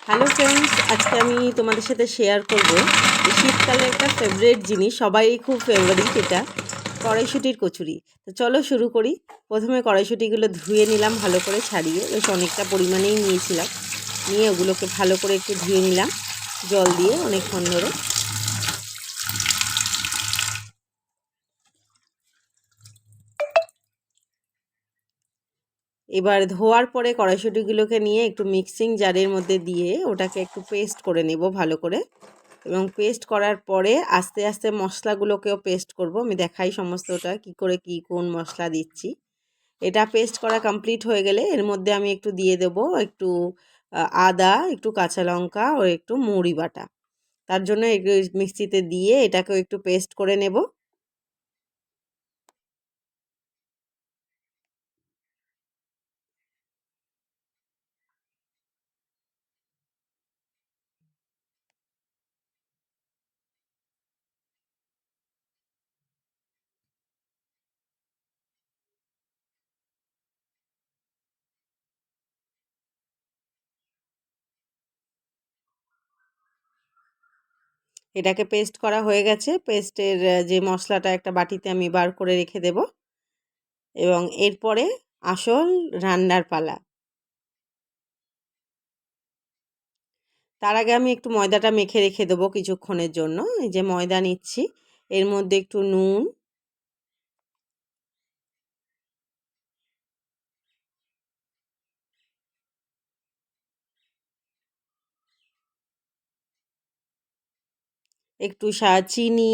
Hello friends, আজকে আমি তোমাদের সাথে শেয়ার করব যে শীতকালে একটা ফেভারিট জিনিস, সবাই খুব ফেভারিট, এটা কড়াইশুঁটির কচুরি। তো চলো শুরু করি। প্রথমে কড়াইশুঁটিগুলো ধুয়ে নিলাম ভালো করে ছাড়িয়ে, বেশ অনেকটা পরিমাণেই নিয়েছিলাম। নিয়ে ওগুলোকে ভালো করে একটু ধুয়ে নিলাম জল দিয়ে অনেকক্ষণ ধরে। এবার ধোয়ার পরে কড়াইশুঁটিগুলোকে নিয়ে একটু মিক্সিং জারের মধ্যে দিয়ে ওটাকে একটু পেস্ট করে নেব ভালো করে। এবং পেস্ট করার পরে আস্তে আস্তে মশলাগুলোকেও পেস্ট করব। আমি দেখাই সমস্তটা কি করে কি কোন মশলা দিচ্ছি। এটা পেস্ট করা কমপ্লিট হয়ে গেলে এর মধ্যে আমি একটু দিয়ে দেব একটু আদা, একটু কাঁচা লঙ্কা ও একটু মৌরি বাটা। তার জন্য একটু মিক্সিতে দিয়ে এটাকেও একটু পেস্ট করে নেব। এটাকে পেস্ট করা হয়ে গেছে। পেস্টের যে মশলাটা একটা বাটিতে আমি বার করে রেখে দেব। এবং এরপরে আসল রান্নার পালা। তার আগে আমি একটু ময়দাটা মেখে রেখে দেবো কিছুক্ষণের জন্য। এই যে ময়দা নিচ্ছি, এর মধ্যে একটু নুন, একটু চিনি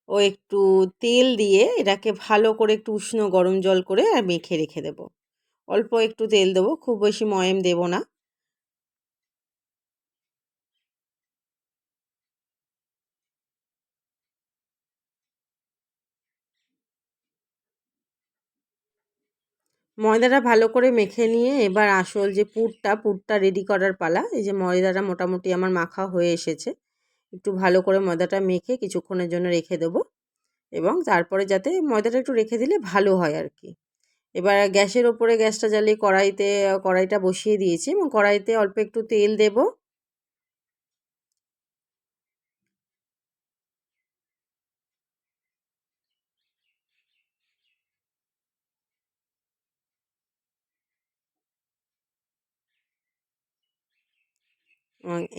ও একটু তেল দিয়ে এটাকে ভালো করে একটু উষ্ণ গরম জল করে আর মেখে রেখে দেবো। অল্প একটু তেল দেবো, খুব বেশি ময়াম দেবো না। ময়দাটা ভালো করে মেখে নিয়ে এবার আসল যে পুরটা রেডি করার পালা। এই যে ময়দাটা মোটামুটি আমার মাখা হয়ে এসেছে। একটু ভালো করে ময়দাটা মেখে কিছুক্ষণের জন্য রেখে দেবো। এবং তারপরে যাতে ময়দাটা একটু রেখে দিলে ভালো হয় আর কি। এবার গ্যাসের ওপরে গ্যাসটা জ্বালিয়ে কড়াইটা বসিয়ে দিয়েছি এবং কড়াইতে অল্প একটু তেল দেব।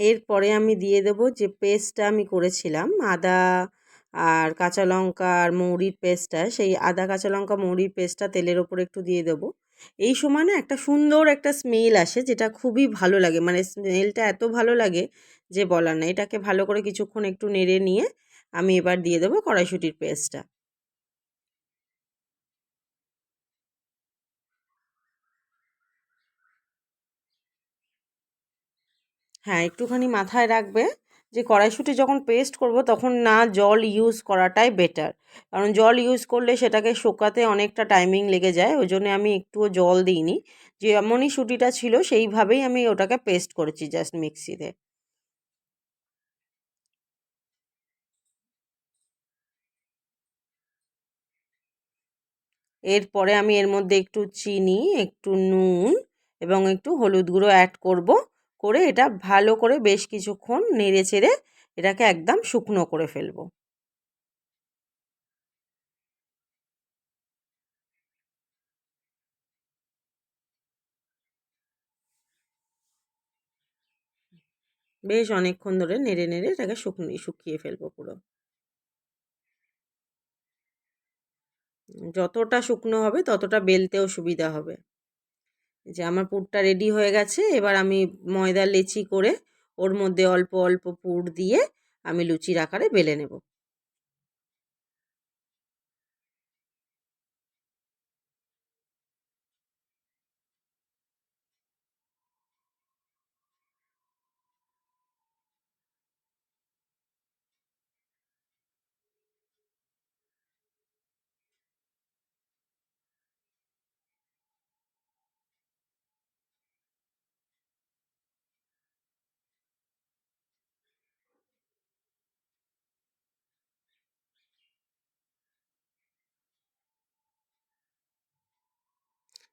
এরপরে আমি দিয়ে দেব যে পেস্টটা আমি করেছিলাম আদা আর কাঁচা লঙ্কা আর মৌরির পেস্টটা, সেই আদা কাঁচা লঙ্কা মৌরির পেস্টটা তেলের ওপরে একটু দিয়ে দেবো। এই সময় না একটা সুন্দর একটা স্মেল আসে, যেটা খুবই ভালো লাগে, মানে স্মেলটা এত ভালো লাগে যে বলার না। এটাকে ভালো করে কিছুক্ষণ একটু নেড়ে নিয়ে আমি এবার দিয়ে দেবো কড়াইশুঁটির পেস্টটা। হ্যাঁ, একটুখানি মাথায় রাখবে যে কড়াইশুঁটি যখন পেস্ট করব তখন না জল ইউজ করাটাই বেটার। কারণ জল ইউজ করলে সেটাকে শোকাতে অনেকটা টাইমিং লেগে যায়। ওই জন্য আমি একটুও জল দিইনি। যেমনই শুঁটিটা ছিল সেইভাবেই আমি ওটাকে পেস্ট করেছি জাস্ট মিক্সিতে। এরপরে আমি এর মধ্যে একটু চিনি, একটু নুন এবং একটু হলুদ গুঁড়ো অ্যাড করব। করে এটা ভালো করে বেশ কিছুক্ষণ নেড়ে চেড়ে এটাকে একদম শুকনো করে ফেলবো। বেশ অনেকক্ষণ ধরে নেড়ে নেড়ে এটাকে শুকিয়ে ফেলবো পুরো। যতটা শুকনো হবে ততটা বেলতেও সুবিধা হবে। এই যে আমার পুরটা রেডি হয়ে গেছে। এবার আমি ময়দার লেচি করে ওর মধ্যে অল্প অল্প পুর দিয়ে আমি লুচির আকারে বেলে নেব।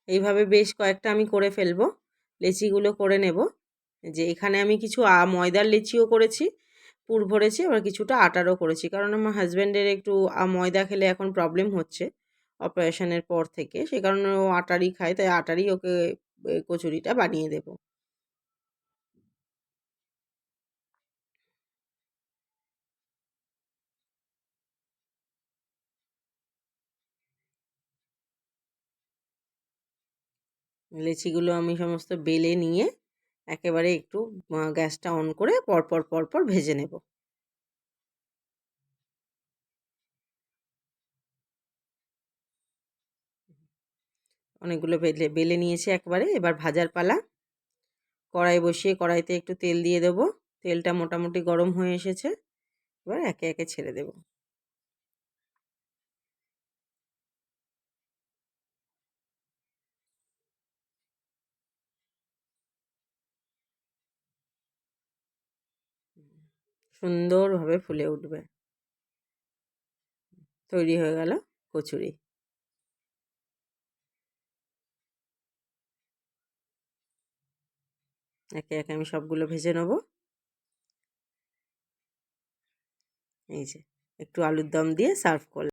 এইভাবে বেশ কয়েকটা আমি করে ফেলবো, লেচিগুলো করে নেব। যে এখানে আমি কিছু ময়দার লিচিও করেছি, পুর ভরেছি, আবার কিছুটা আটারও করেছি, কারণ আমার হাজব্যান্ডের একটু ময়দা খেলে এখন প্রবলেম হচ্ছে অপারেশনের পর থেকে, সে কারণে ও আটারই খায়, তাই আটারই ওকে কচুরিটা বানিয়ে দেবো। লেচিগুলো আমি সমস্ত বেলে নিয়ে একেবারে একটু গ্যাসটা অন করে পরপর পরপর ভেজে নেব। অনেকগুলো বেলে বেলে নিয়েছি একবারে, এবার ভাজার পালা। কড়াই বসিয়ে কড়াইতে একটু তেল দিয়ে দেবো, তেলটা মোটামুটি গরম হয়ে এসেছে, এবার একে একে ছেড়ে দেব। সুন্দরভাবে ফুলে উঠবে। তৈরি হয়ে গেল কচুরি। একে একে আমি সবগুলো ভেজে নেব। এই যে একটু আলুর দম দিয়ে সার্ভ করলাম।